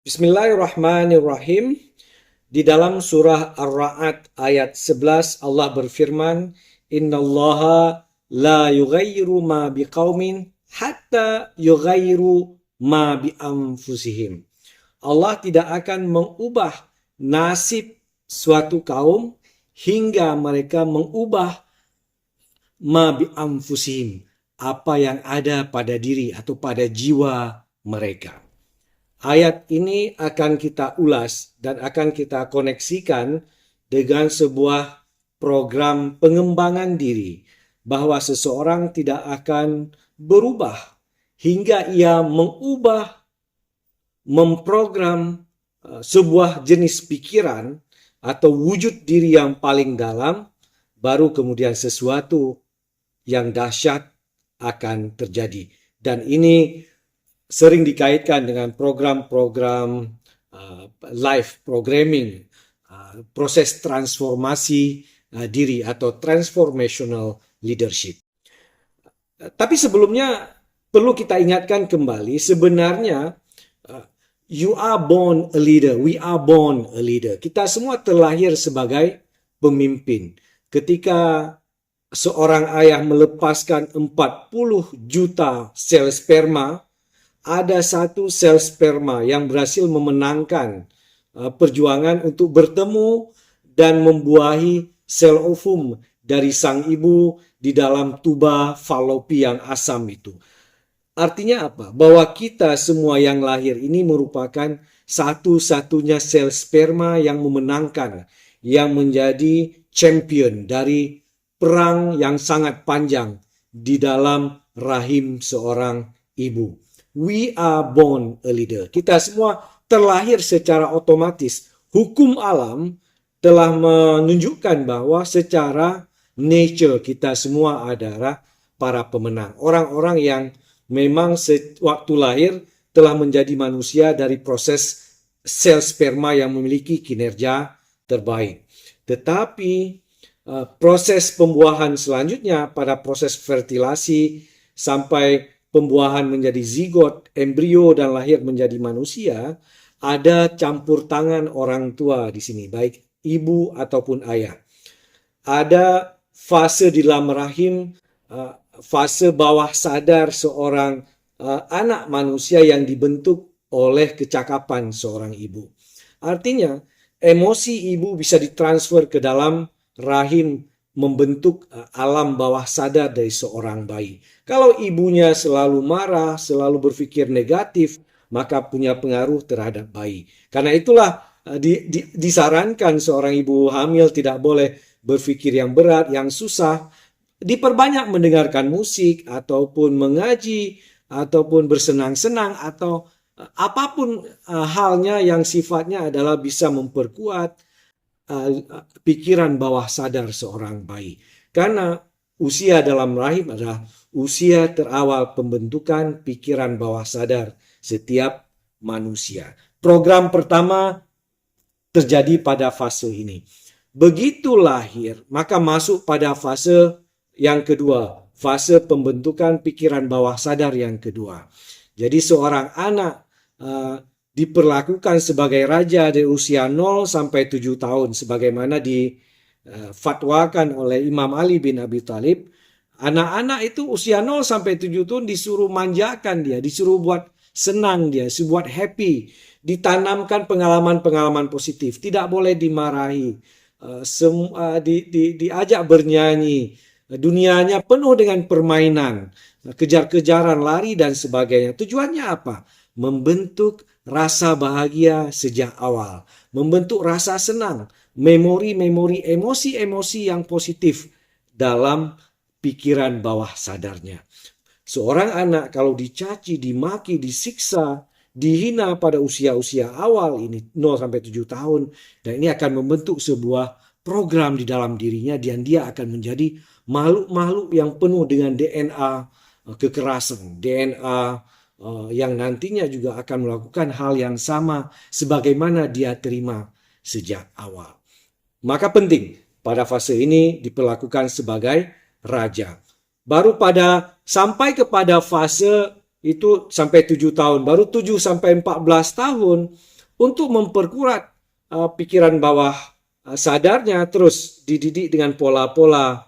Bismillahirrahmanirrahim. Di dalam surah Ar-Ra'd ayat 11 Allah berfirman, "Innallaha la yughayyiru ma biqaumin hatta yughayyiru ma bi anfusihim." Allah tidak akan mengubah nasib suatu kaum hingga mereka mengubah ma bi anfusihim, apa yang ada pada diri atau pada jiwa mereka. Ayat ini akan kita ulas dan akan kita koneksikan dengan sebuah program pengembangan diri, bahwa seseorang tidak akan berubah hingga ia memprogram sebuah jenis pikiran atau wujud diri yang paling dalam, baru kemudian sesuatu yang dahsyat akan terjadi. Dan ini sering dikaitkan dengan program-program life programming, proses transformasi diri atau transformational leadership. Tapi sebelumnya perlu kita ingatkan kembali, sebenarnya you are born a leader, we are born a leader. Kita semua terlahir sebagai pemimpin. Ketika seorang ayah melepaskan 40 juta sel sperma, ada satu sel sperma yang berhasil memenangkan perjuangan untuk bertemu dan membuahi sel ovum dari sang ibu di dalam tuba falopi yang asam itu. Artinya apa? Bahwa kita semua yang lahir ini merupakan satu-satunya sel sperma yang memenangkan, yang menjadi champion dari perang yang sangat panjang di dalam rahim seorang ibu. We are born a leader. Kita semua terlahir secara otomatis. Hukum alam telah menunjukkan bahwa secara nature kita semua adalah para pemenang. Orang-orang yang memang waktu lahir telah menjadi manusia dari proses sel sperma yang memiliki kinerja terbaik. Tetapi proses pembuahan selanjutnya pada proses fertilasi sampai pembuahan menjadi zigot, embrio dan lahir menjadi manusia, ada campur tangan orang tua di sini, baik ibu ataupun ayah. Ada fase di dalam rahim, fase bawah sadar seorang anak manusia yang dibentuk oleh kecakapan seorang ibu. Artinya, emosi ibu bisa ditransfer ke dalam rahim, membentuk alam bawah sadar dari seorang bayi. Kalau ibunya selalu marah, selalu berpikir negatif, maka punya pengaruh terhadap bayi. Karena itulah disarankan seorang ibu hamil tidak boleh berpikir yang berat, yang susah. Diperbanyak mendengarkan musik, ataupun mengaji, ataupun bersenang-senang, atau apapun halnya yang sifatnya adalah bisa memperkuat pikiran bawah sadar seorang bayi. Karena usia dalam rahim adalah usia terawal pembentukan pikiran bawah sadar setiap manusia. Program pertama terjadi pada fase ini. Begitu lahir, maka masuk pada fase yang kedua, fase pembentukan pikiran bawah sadar yang kedua. Jadi seorang anak diperlakukan sebagai raja dari usia 0 sampai 7 tahun sebagaimana difatwakan oleh Imam Ali bin Abi Thalib. Anak-anak itu usia 0 sampai 7 tahun disuruh manjakan dia, disuruh buat senang dia, disuruh buat happy, ditanamkan pengalaman-pengalaman positif, tidak boleh dimarahi, diajak bernyanyi, dunianya penuh dengan permainan, kejar-kejaran, lari dan sebagainya. Tujuannya apa? Membentuk rasa bahagia sejak awal, membentuk rasa senang, memori-memori, emosi-emosi yang positif dalam pikiran bawah sadarnya. Seorang anak kalau dicaci, dimaki, disiksa, dihina pada usia-usia awal ini 0 sampai 7 tahun, dan ini akan membentuk sebuah program di dalam dirinya, dan dia akan menjadi makhluk-makhluk yang penuh dengan DNA kekerasan, DNA yang nantinya juga akan melakukan hal yang sama sebagaimana dia terima sejak awal. Maka penting pada fase ini diperlakukan sebagai raja. Baru sampai kepada fase itu sampai 7 tahun, baru 7 sampai 14 tahun untuk memperkuat pikiran bawah sadarnya, terus dididik dengan pola-pola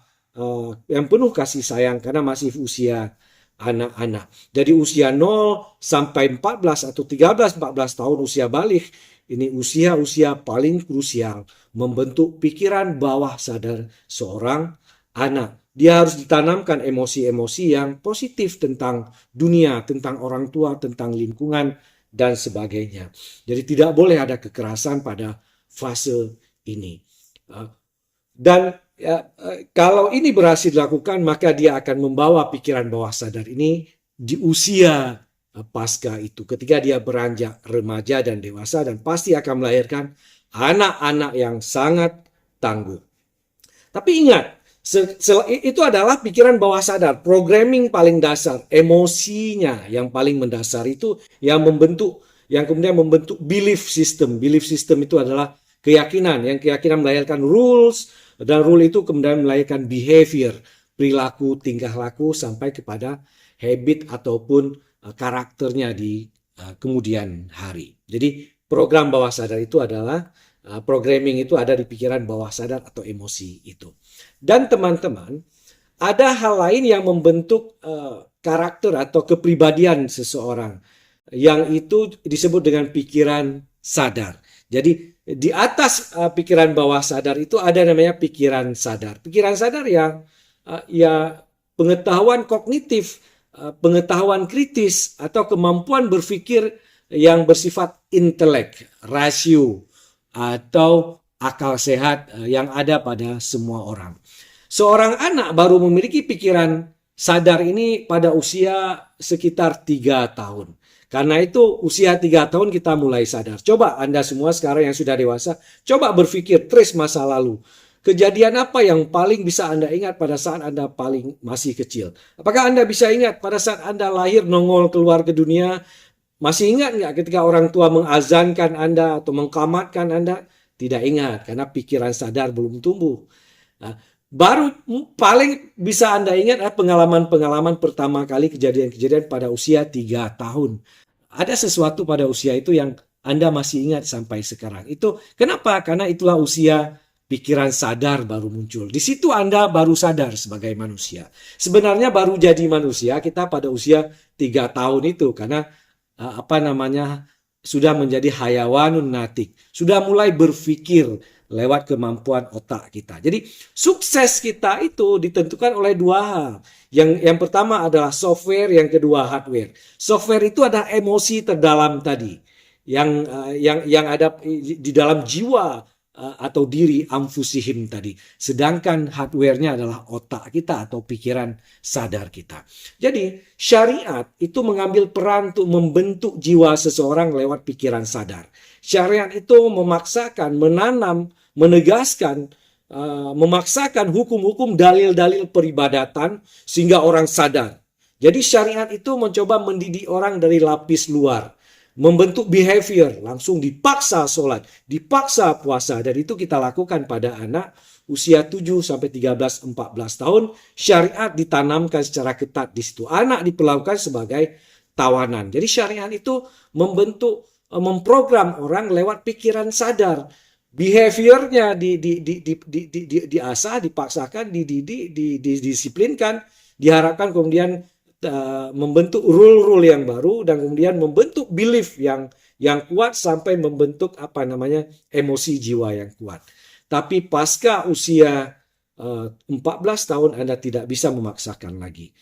yang penuh kasih sayang karena masih usia anak-anak. Dari usia 0 sampai 14 atau 13-14 tahun usia balik, ini usia-usia paling krusial membentuk pikiran bawah sadar seorang anak. Dia harus ditanamkan emosi-emosi yang positif tentang dunia, tentang orang tua, tentang lingkungan, dan sebagainya. Jadi tidak boleh ada kekerasan pada fase ini. Dan kalau ini berhasil dilakukan, maka dia akan membawa pikiran bawah sadar ini di usia pasca itu. Ketika dia beranjak remaja dan dewasa, dan pasti akan melahirkan anak-anak yang sangat tangguh. Tapi ingat, itu adalah pikiran bawah sadar, programming paling dasar, emosinya yang paling mendasar itu yang membentuk, yang kemudian membentuk belief system. Belief system itu adalah keyakinan, yang keyakinan melahirkan rules, dan rule itu kemudian melahirkan behavior, perilaku, tingkah laku, sampai kepada habit ataupun karakternya di kemudian hari. Jadi program bawah sadar itu adalah programming itu ada di pikiran bawah sadar atau emosi itu. Dan teman-teman, ada hal lain yang membentuk karakter atau kepribadian seseorang, yang itu disebut dengan pikiran sadar. Jadi di atas pikiran bawah sadar itu ada namanya pikiran sadar. Pikiran sadar yang ya pengetahuan kognitif, pengetahuan kritis, atau kemampuan berpikir yang bersifat intelek, rasio, atau akal sehat yang ada pada semua orang. Seorang anak baru memiliki pikiran sadar ini pada usia sekitar 3 tahun. Karena itu usia 3 tahun kita mulai sadar. Coba Anda semua sekarang yang sudah dewasa, coba berpikir trace masa lalu. Kejadian apa yang paling bisa Anda ingat pada saat Anda paling masih kecil? Apakah Anda bisa ingat pada saat Anda lahir nongol keluar ke dunia? Masih ingat nggak ketika orang tua mengazankan Anda atau mengkamatkan Anda? Tidak ingat, karena pikiran sadar belum tumbuh. Nah, baru paling bisa Anda ingat pengalaman-pengalaman pertama kali, kejadian-kejadian pada usia 3 tahun. Ada sesuatu pada usia itu yang Anda masih ingat sampai sekarang. Itu kenapa? Karena itulah usia pikiran sadar baru muncul. Di situ Anda baru sadar sebagai manusia. Sebenarnya baru jadi manusia kita pada usia 3 tahun itu, karena sudah menjadi hayawanun natik, sudah mulai berpikir lewat kemampuan otak kita. Jadi sukses kita itu ditentukan oleh 2 hal. Yang pertama adalah software, yang kedua hardware. Software itu adalah emosi terdalam tadi, yang ada di dalam jiwa atau diri, amfusihim tadi. Sedangkan hardware-nya adalah otak kita atau pikiran sadar kita. Jadi syariat itu mengambil peran untuk membentuk jiwa seseorang lewat pikiran sadar. Syariat itu memaksakan, menanam, menegaskan, memaksakan hukum-hukum, dalil-dalil peribadatan sehingga orang sadar. Jadi syariat itu mencoba mendidik orang dari lapis luar, membentuk behavior, langsung dipaksa sholat, dipaksa puasa. Dan itu kita lakukan pada anak usia 7 sampai 13-14 tahun. Syariat ditanamkan secara ketat di situ. Anak diperlakukan sebagai tawanan. Jadi syariat itu membentuk, memprogram orang lewat pikiran sadar. Behaviornya diasah, dipaksakan, dididik, didisiplinkan, diharapkan kemudian membentuk rule-rule yang baru, dan kemudian membentuk belief yang kuat sampai membentuk emosi jiwa yang kuat. Tapi pasca usia 14 tahun Anda tidak bisa memaksakan lagi.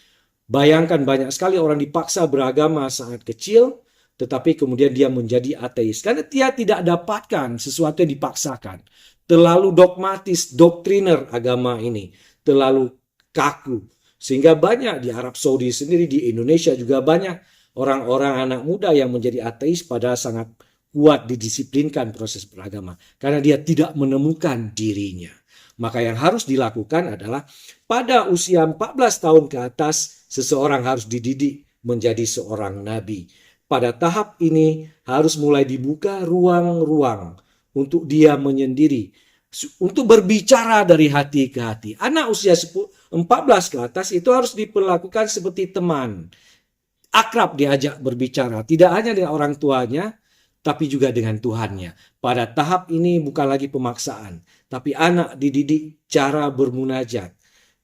Bayangkan banyak sekali orang dipaksa beragama saat kecil, tetapi kemudian dia menjadi ateis karena dia tidak dapatkan sesuatu yang dipaksakan. Terlalu dogmatis, doktriner agama ini, terlalu kaku. Sehingga banyak di Arab Saudi sendiri, di Indonesia juga banyak orang-orang anak muda yang menjadi ateis padahal sangat kuat didisiplinkan proses beragama. Karena dia tidak menemukan dirinya. Maka yang harus dilakukan adalah pada usia 14 tahun ke atas, seseorang harus dididik menjadi seorang nabi. Pada tahap ini harus mulai dibuka ruang-ruang untuk dia menyendiri, untuk berbicara dari hati ke hati. Anak usia 14 ke atas itu harus diperlakukan seperti teman. Akrab diajak berbicara. Tidak hanya dengan orang tuanya, tapi juga dengan Tuhannya. Pada tahap ini bukan lagi pemaksaan, tapi anak dididik cara bermunajat,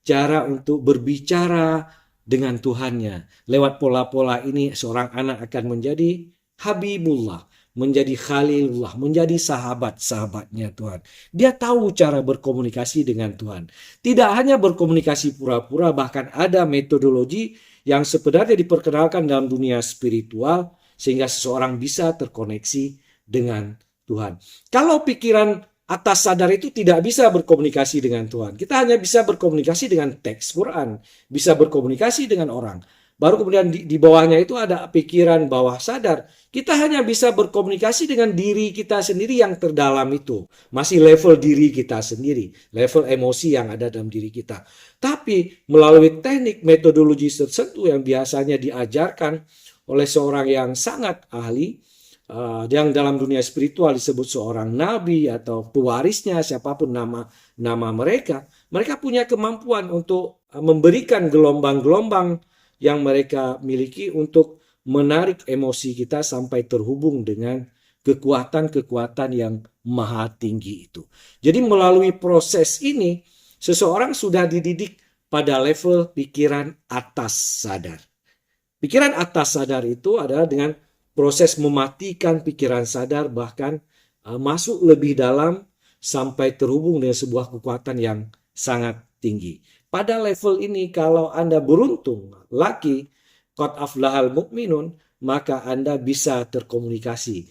cara untuk berbicara dengan Tuhannya. Lewat pola-pola ini seorang anak akan menjadi Habibullah, menjadi Khalilullah, menjadi sahabat-sahabatnya Tuhan. Dia tahu cara berkomunikasi dengan Tuhan. Tidak hanya berkomunikasi pura-pura, bahkan ada metodologi yang sebenarnya diperkenalkan dalam dunia spiritual sehingga seseorang bisa terkoneksi dengan Tuhan. Kalau pikiran atas sadar itu tidak bisa berkomunikasi dengan Tuhan. Kita hanya bisa berkomunikasi dengan teks Quran, bisa berkomunikasi dengan orang. Baru kemudian di bawahnya itu ada pikiran bawah sadar. Kita hanya bisa berkomunikasi dengan diri kita sendiri yang terdalam itu. Masih level diri kita sendiri. Level emosi yang ada dalam diri kita. Tapi melalui teknik metodologi tertentu yang biasanya diajarkan oleh seorang yang sangat ahli, yang dalam dunia spiritual disebut seorang nabi atau pewarisnya, siapapun nama mereka punya kemampuan untuk memberikan gelombang-gelombang yang mereka miliki untuk menarik emosi kita sampai terhubung dengan kekuatan-kekuatan yang maha tinggi itu. Jadi melalui proses ini, seseorang sudah dididik pada level pikiran atas sadar. Pikiran atas sadar itu adalah dengan proses mematikan pikiran sadar, bahkan masuk lebih dalam sampai terhubung dengan sebuah kekuatan yang sangat tinggi. Pada level ini kalau Anda beruntung, lucky, qad aflahal mu'minun, maka Anda bisa terkomunikasi,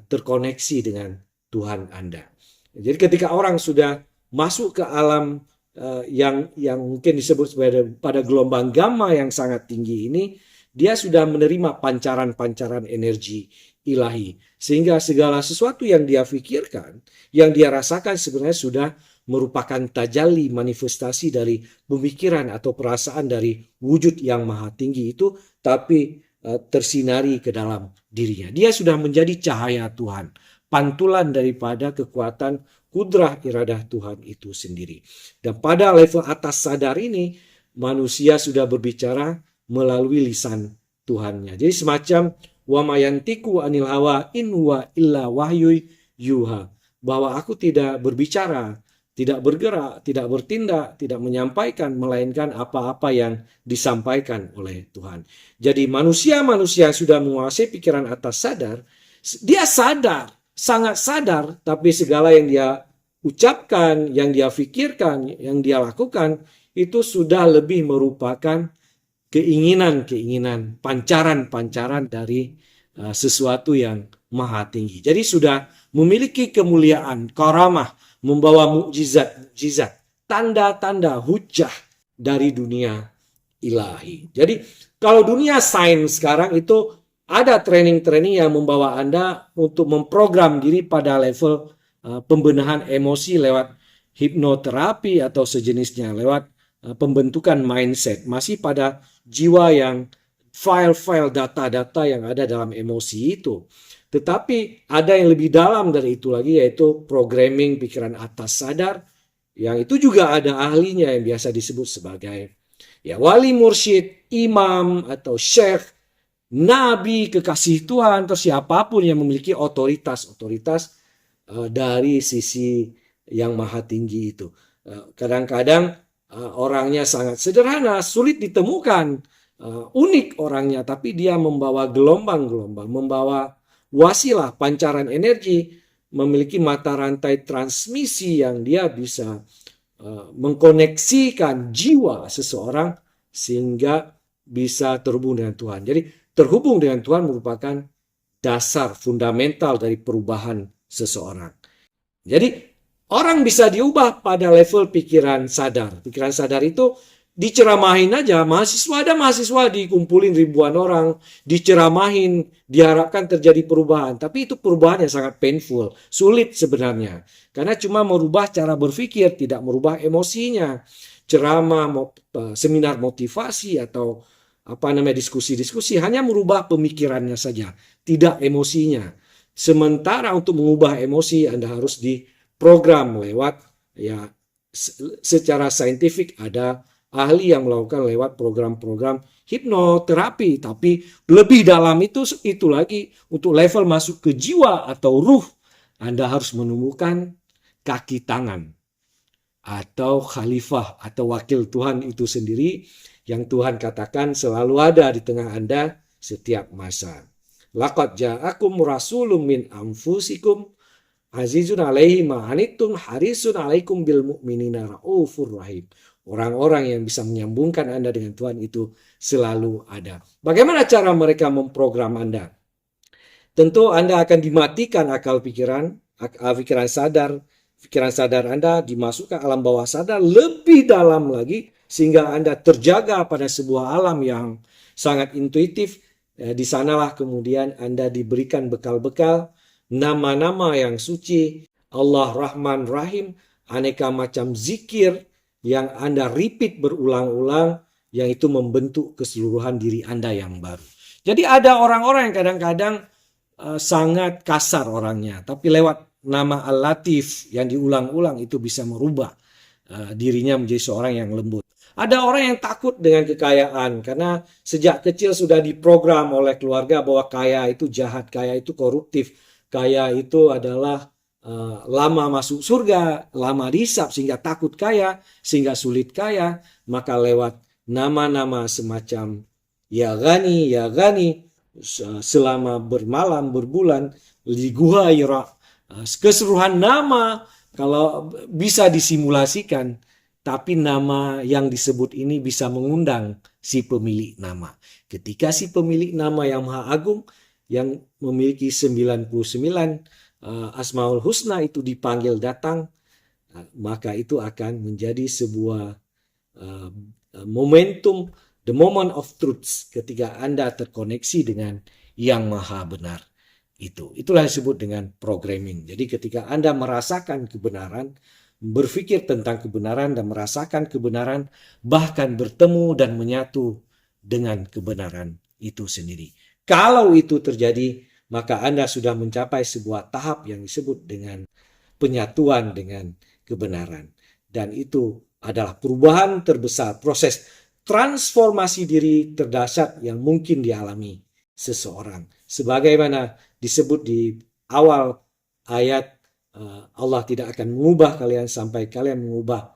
terkoneksi dengan Tuhan Anda. Jadi ketika orang sudah masuk ke alam yang mungkin disebut pada gelombang gamma yang sangat tinggi ini, dia sudah menerima pancaran-pancaran energi ilahi. Sehingga segala sesuatu yang dia pikirkan, yang dia rasakan sebenarnya sudah merupakan tajalli, manifestasi dari pemikiran atau perasaan dari wujud yang maha tinggi itu, tapi tersinari ke dalam dirinya. Dia sudah menjadi cahaya Tuhan, pantulan daripada kekuatan kudrah iradah Tuhan itu sendiri. Dan pada level atas sadar ini, manusia sudah berbicara melalui lisan Tuhannya. Jadi semacam wa mayantiku anil hawa in huwa illa wahyu yuha, bahwa aku tidak berbicara, tidak bergerak, tidak bertindak, tidak menyampaikan, melainkan apa-apa yang disampaikan oleh Tuhan. Jadi manusia-manusia yang sudah menguasai pikiran atas sadar, dia sadar, sangat sadar, tapi segala yang dia ucapkan, yang dia pikirkan, yang dia lakukan, itu sudah lebih merupakan keinginan-keinginan, pancaran-pancaran dari sesuatu yang maha tinggi. Jadi sudah memiliki kemuliaan, karamah, membawa mukjizat, tanda-tanda hujah dari dunia ilahi. Jadi kalau dunia sains sekarang itu ada training-training yang membawa Anda untuk memprogram diri pada level pembenahan emosi lewat hipnoterapi atau sejenisnya, lewat pembentukan mindset, masih pada jiwa yang file-file data-data yang ada dalam emosi itu. Tetapi ada yang lebih dalam dari itu lagi, yaitu programming pikiran atas sadar, yang itu juga ada ahlinya yang biasa disebut sebagai wali mursyid, imam atau syekh, nabi, kekasih Tuhan, atau siapapun yang memiliki otoritas dari sisi yang maha tinggi itu. Kadang-kadang orangnya sangat sederhana, sulit ditemukan, unik orangnya, tapi dia membawa gelombang-gelombang, membawa wasilah, pancaran energi, memiliki mata rantai transmisi yang dia bisa mengkoneksikan jiwa seseorang sehingga bisa terhubung dengan Tuhan. Jadi terhubung dengan Tuhan merupakan dasar fundamental dari perubahan seseorang. Jadi orang bisa diubah pada level pikiran sadar. Pikiran sadar itu diceramahin aja, mahasiswa dikumpulin ribuan orang, diceramahin, diharapkan terjadi perubahan. Tapi itu perubahan yang sangat painful, sulit sebenarnya. Karena cuma merubah cara berpikir, tidak merubah emosinya. Ceramah, seminar motivasi atau diskusi-diskusi hanya merubah pemikirannya saja, tidak emosinya. Sementara untuk mengubah emosi Anda harus diprogram lewat secara saintifik ada ahli yang melakukan lewat program-program hipnoterapi, tapi lebih dalam itu lagi untuk level masuk ke jiwa atau ruh, Anda harus menemukan kaki tangan atau khalifah atau wakil Tuhan itu sendiri yang Tuhan katakan selalu ada di tengah Anda setiap masa. Laqad ja'akum rasulun min anfusikum azizun alaihi ma anittum harisun alaikum bil mu'minina raufur rahim. Orang-orang yang bisa menyambungkan Anda dengan Tuhan itu selalu ada. Bagaimana cara mereka memprogram Anda? Tentu Anda akan dimatikan akal pikiran sadar Anda dimasukkan alam bawah sadar lebih dalam lagi sehingga Anda terjaga pada sebuah alam yang sangat intuitif. Di sanalah kemudian Anda diberikan bekal-bekal nama-nama yang suci, Allah Rahman Rahim, aneka macam zikir yang Anda repeat berulang-ulang, yang itu membentuk keseluruhan diri Anda yang baru. Jadi ada orang-orang yang kadang-kadang sangat kasar orangnya, tapi lewat nama Al-Latif yang diulang-ulang itu bisa merubah dirinya menjadi seorang yang lembut. Ada orang yang takut dengan kekayaan karena sejak kecil sudah diprogram oleh keluarga bahwa kaya itu jahat, kaya itu koruptif, kaya itu adalah lama masuk surga, lama dihisap sehingga takut kaya, sehingga sulit kaya. Maka lewat nama-nama semacam ya Ghani, selama bermalam, berbulan, di gua Hira, keseluruhan nama kalau bisa disimulasikan, tapi nama yang disebut ini bisa mengundang si pemilik nama. Ketika si pemilik nama yang Maha Agung yang memiliki 99 Asmaul Husna itu dipanggil datang, maka itu akan menjadi sebuah momentum, the moment of truth, ketika Anda terkoneksi dengan yang Maha Benar. Itulah disebut dengan programming. Jadi ketika Anda merasakan kebenaran, berpikir tentang kebenaran dan merasakan kebenaran, bahkan bertemu dan menyatu dengan kebenaran itu sendiri. Kalau itu terjadi, maka Anda sudah mencapai sebuah tahap yang disebut dengan penyatuan dengan kebenaran. Dan itu adalah perubahan terbesar, proses transformasi diri terdahsyat yang mungkin dialami seseorang. Sebagaimana disebut di awal ayat, Allah tidak akan mengubah kalian sampai kalian mengubah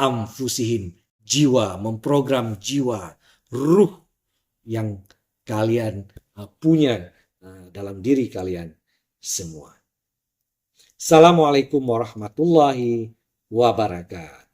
anfusihim, jiwa, memprogram jiwa, ruh yang kalian punya dalam diri kalian semua. Assalamualaikum warahmatullahi wabarakatuh.